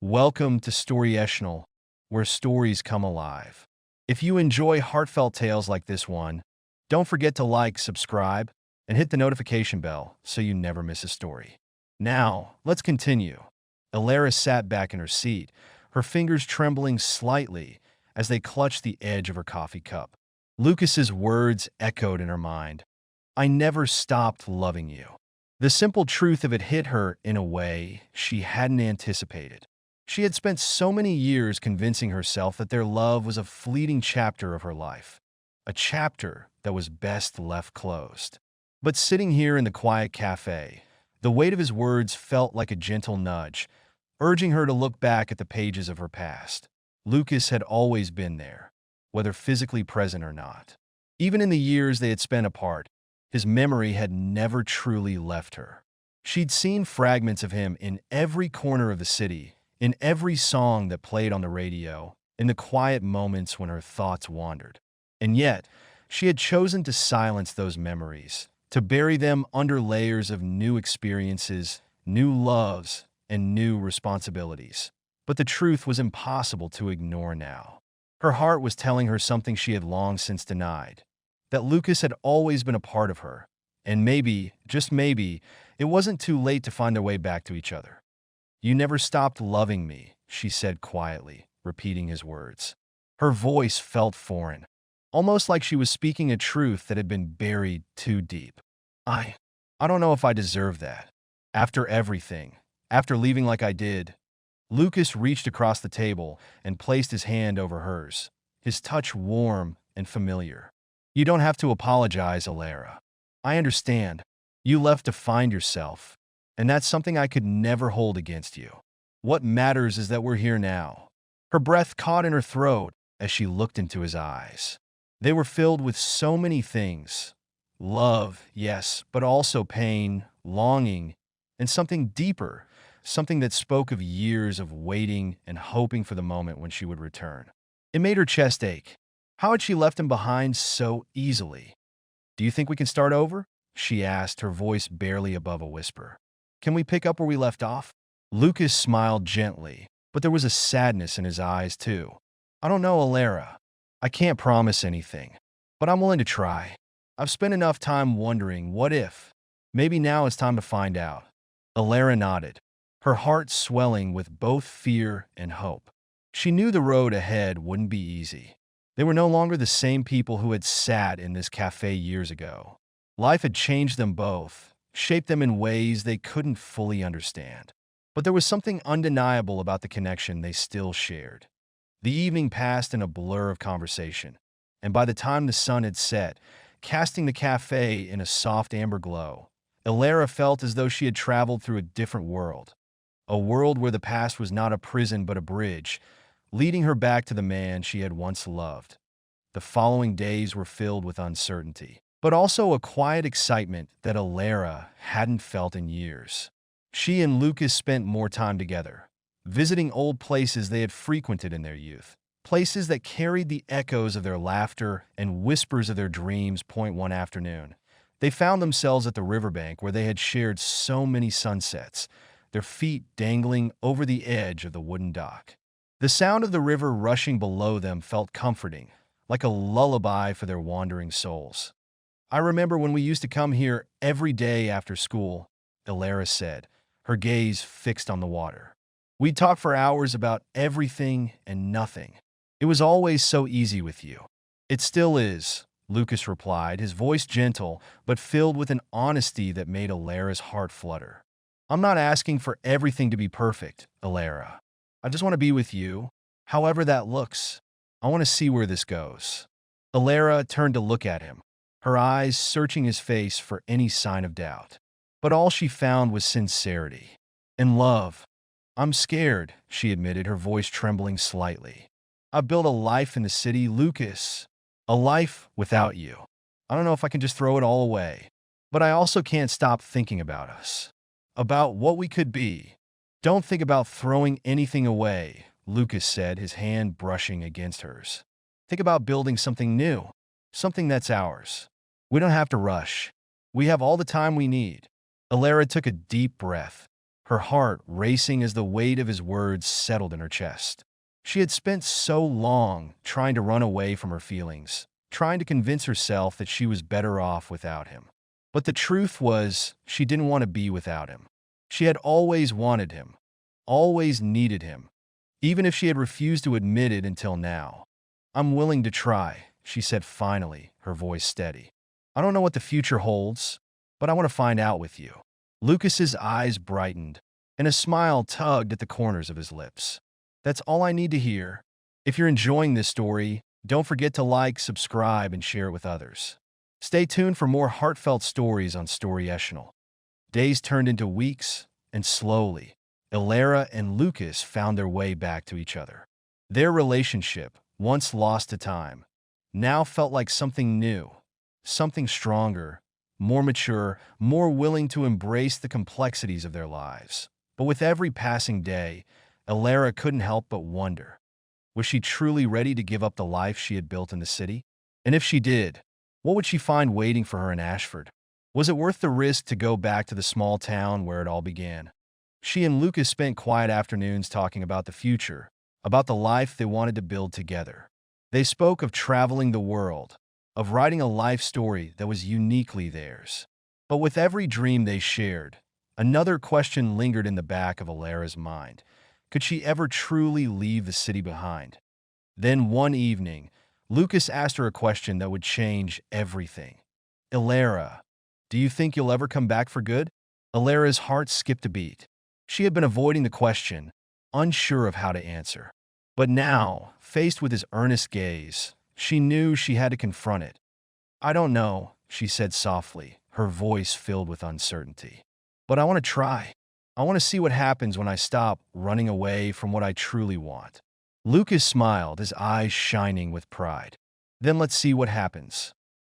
Welcome to Storyetional, where stories come alive. If you enjoy heartfelt tales like this one, don't forget to like, subscribe, and hit the notification bell so you never miss a story. Now, let's continue. Alara sat back in her seat, her fingers trembling slightly as they clutched the edge of her coffee cup. Lucas's words echoed in her mind. I never stopped loving you. The simple truth of it hit her in a way she hadn't anticipated. She had spent so many years convincing herself that their love was a fleeting chapter of her life, a chapter that was best left closed. But sitting here in the quiet cafe, the weight of his words felt like a gentle nudge, urging her to look back at the pages of her past. Lucas had always been there, whether physically present or not. Even in the years they had spent apart, his memory had never truly left her. She'd seen fragments of him in every corner of the city, in every song that played on the radio, in the quiet moments when her thoughts wandered. And yet, she had chosen to silence those memories, to bury them under layers of new experiences, new loves, and new responsibilities. But the truth was impossible to ignore now. Her heart was telling her something she had long since denied, that Lucas had always been a part of her, and maybe, just maybe, it wasn't too late to find their way back to each other. You never stopped loving me, she said quietly, repeating his words. Her voice felt foreign, almost like she was speaking a truth that had been buried too deep. I don't know if I deserve that. After everything, after leaving like I did. Lucas reached across the table and placed his hand over hers, his touch warm and familiar. You don't have to apologize, Alara. I understand. You left to find yourself, and that's something I could never hold against you. What matters is that we're here now. Her breath caught in her throat as she looked into his eyes. They were filled with so many things. Love, yes, but also pain, longing, and something deeper, something that spoke of years of waiting and hoping for the moment when she would return. It made her chest ache. How had she left him behind so easily? Do you think we can start over? She asked, her voice barely above a whisper. Can we pick up where we left off? Lucas smiled gently, but there was a sadness in his eyes, too. I don't know, Alara. I can't promise anything, but I'm willing to try. I've spent enough time wondering, what if? Maybe now it's time to find out. Alara nodded, her heart swelling with both fear and hope. She knew the road ahead wouldn't be easy. They were no longer the same people who had sat in this cafe years ago. Life had changed them both, shaped them in ways they couldn't fully understand. But there was something undeniable about the connection they still shared. The evening passed in a blur of conversation, and by the time the sun had set, casting the cafe in a soft amber glow, Alara felt as though she had traveled through a different world. A world where the past was not a prison but a bridge, leading her back to the man she had once loved. The following days were filled with uncertainty, but also a quiet excitement that Alara hadn't felt in years. She and Lucas spent more time together, visiting old places they had frequented in their youth, places that carried the echoes of their laughter and whispers of their dreams. One afternoon, they found themselves at the riverbank where they had shared so many sunsets, their feet dangling over the edge of the wooden dock. The sound of the river rushing below them felt comforting, like a lullaby for their wandering souls. I remember when we used to come here every day after school, Alara said, her gaze fixed on the water. We'd talk for hours about everything and nothing. It was always so easy with you. It still is, Lucas replied, his voice gentle but filled with an honesty that made Alara's heart flutter. I'm not asking for everything to be perfect, Alara. I just want to be with you, however that looks. I want to see where this goes. Alara turned to look at him, her eyes searching his face for any sign of doubt. But all she found was sincerity and love. I'm scared, she admitted, her voice trembling slightly. I've built a life in the city, Lucas. A life without you. I don't know if I can just throw it all away. But I also can't stop thinking about us. About what we could be. Don't think about throwing anything away, Lucas said, his hand brushing against hers. Think about building something new, something that's ours. We don't have to rush. We have all the time we need. Alara took a deep breath, her heart racing as the weight of his words settled in her chest. She had spent so long trying to run away from her feelings, trying to convince herself that she was better off without him. But the truth was, she didn't want to be without him. She had always wanted him, always needed him, even if she had refused to admit it until now. "I'm willing to try," she said finally, her voice steady. "I don't know what the future holds, but I want to find out with you." Lucas's eyes brightened, and a smile tugged at the corners of his lips. "That's all I need to hear." If you're enjoying this story, don't forget to like, subscribe, and share it with others. Stay tuned for more heartfelt stories on Story. Days turned into weeks, and slowly, Alara and Lucas found their way back to each other. Their relationship, once lost to time, now felt like something new, something stronger, more mature, more willing to embrace the complexities of their lives. But with every passing day, Alara couldn't help but wonder, was she truly ready to give up the life she had built in the city? And if she did, what would she find waiting for her in Ashford? Was it worth the risk to go back to the small town where it all began? She and Lucas spent quiet afternoons talking about the future, about the life they wanted to build together. They spoke of traveling the world, of writing a life story that was uniquely theirs. But with every dream they shared, another question lingered in the back of Alara's mind. Could she ever truly leave the city behind? Then one evening, Lucas asked her a question that would change everything. "Alara, do you think you'll ever come back for good?" Alara's heart skipped a beat. She had been avoiding the question, unsure of how to answer. But now, faced with his earnest gaze, she knew she had to confront it. "I don't know," she said softly, her voice filled with uncertainty. "But I want to try. I want to see what happens when I stop running away from what I truly want." Lucas smiled, his eyes shining with pride. "Then let's see what happens."